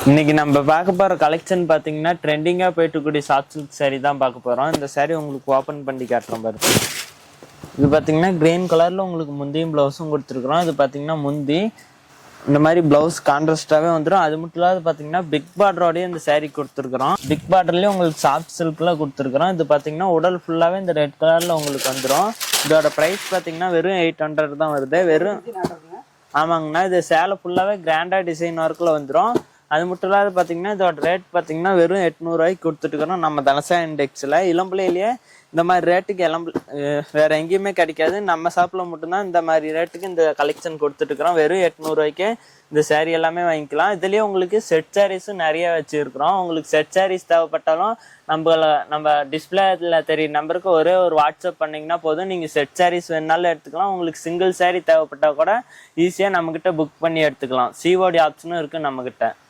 இன்னைக்கு நம்ம பார்க்க போற கலெக்ஷன் பாத்தீங்கன்னா ட்ரெண்டிங்கா போயிட்டு இருக்கக்கூடிய சாஃப்ட் சில்க் saree தான் பார்க்க போறோம். இந்த saree உங்களுக்கு ஓபன் பண்ணி காட்டுறோம் பாருங்க. இது பாத்தீங்கன்னா கிரீன் கலர்ல உங்களுக்கு முந்தியும் பிளவுஸும் கொடுத்துருக்கோம். இது பாத்தீங்கன்னா முந்தி இந்த மாதிரி பிளவுஸ் கான்ட்ராஸ்டாவே வந்துடும். அது மட்டும் இல்லாத பாத்தீங்கன்னா பிக் பார்டரோடய இந்த saree கொடுத்துருக்கோம். பிக் பார்டர்லயும் உங்களுக்கு சாஃப்ட் சில்க்ல கொடுத்துருக்கோம். இது பாத்தீங்கன்னா உடல் ஃபுல்லாவே இந்த ரெட் கலர்ல உங்களுக்கு வந்துடும். இதோட பிரைஸ் பாத்தீங்கன்னா வெறும் 800 தான் வருது. வெறும் ஆமாங்கண்ணா, இது சேலை ஃபுல்லாவே கிராண்டா டிசைன் ஒர்க்ல வந்துடும். அது மட்டும் இல்லாத பாத்தீங்கன்னா இதோட ரேட் பாத்தீங்கன்னா வெறும் 800 ரூபாய்க்கு கொடுத்துட்டு நம்ம தனசா இண்டெக்ஸ்ல. இளம்பிள்ளையிலேயே இந்த மாதிரி ரேட்டுக்கு வேற எங்கேயுமே கிடைக்காது. நம்ம ஷாப்ல மட்டும்தான் இந்த மாதிரி ரேட்டுக்கு இந்த கலெக்ஷன் கொடுத்துட்டு இருக்கிறோம். வெறும் 800 ரூபாய்க்கு இந்த saree எல்லாமே வாங்கிக்கலாம். இதுலயே உங்களுக்கு செட் சாரீஸும் நிறைய வச்சிருக்கிறோம். உங்களுக்கு செட் சாரீஸ் தேவைப்பட்டாலும் நம்ம டிஸ்பிளேல தெரிய நம்பருக்கு ஒரே ஒரு வாட்ஸ்அப் பண்ணீங்கன்னா போதும். நீங்க செட் சாரீஸ் வேணாலும் எடுத்துக்கலாம். உங்களுக்கு சிங்கிள் saree தேவைப்பட்டா கூட ஈஸியா நம்ம கிட்ட புக் பண்ணி எடுத்துக்கலாம். சிஓடி ஆப்ஷனும் இருக்கு நம்ம கிட்ட.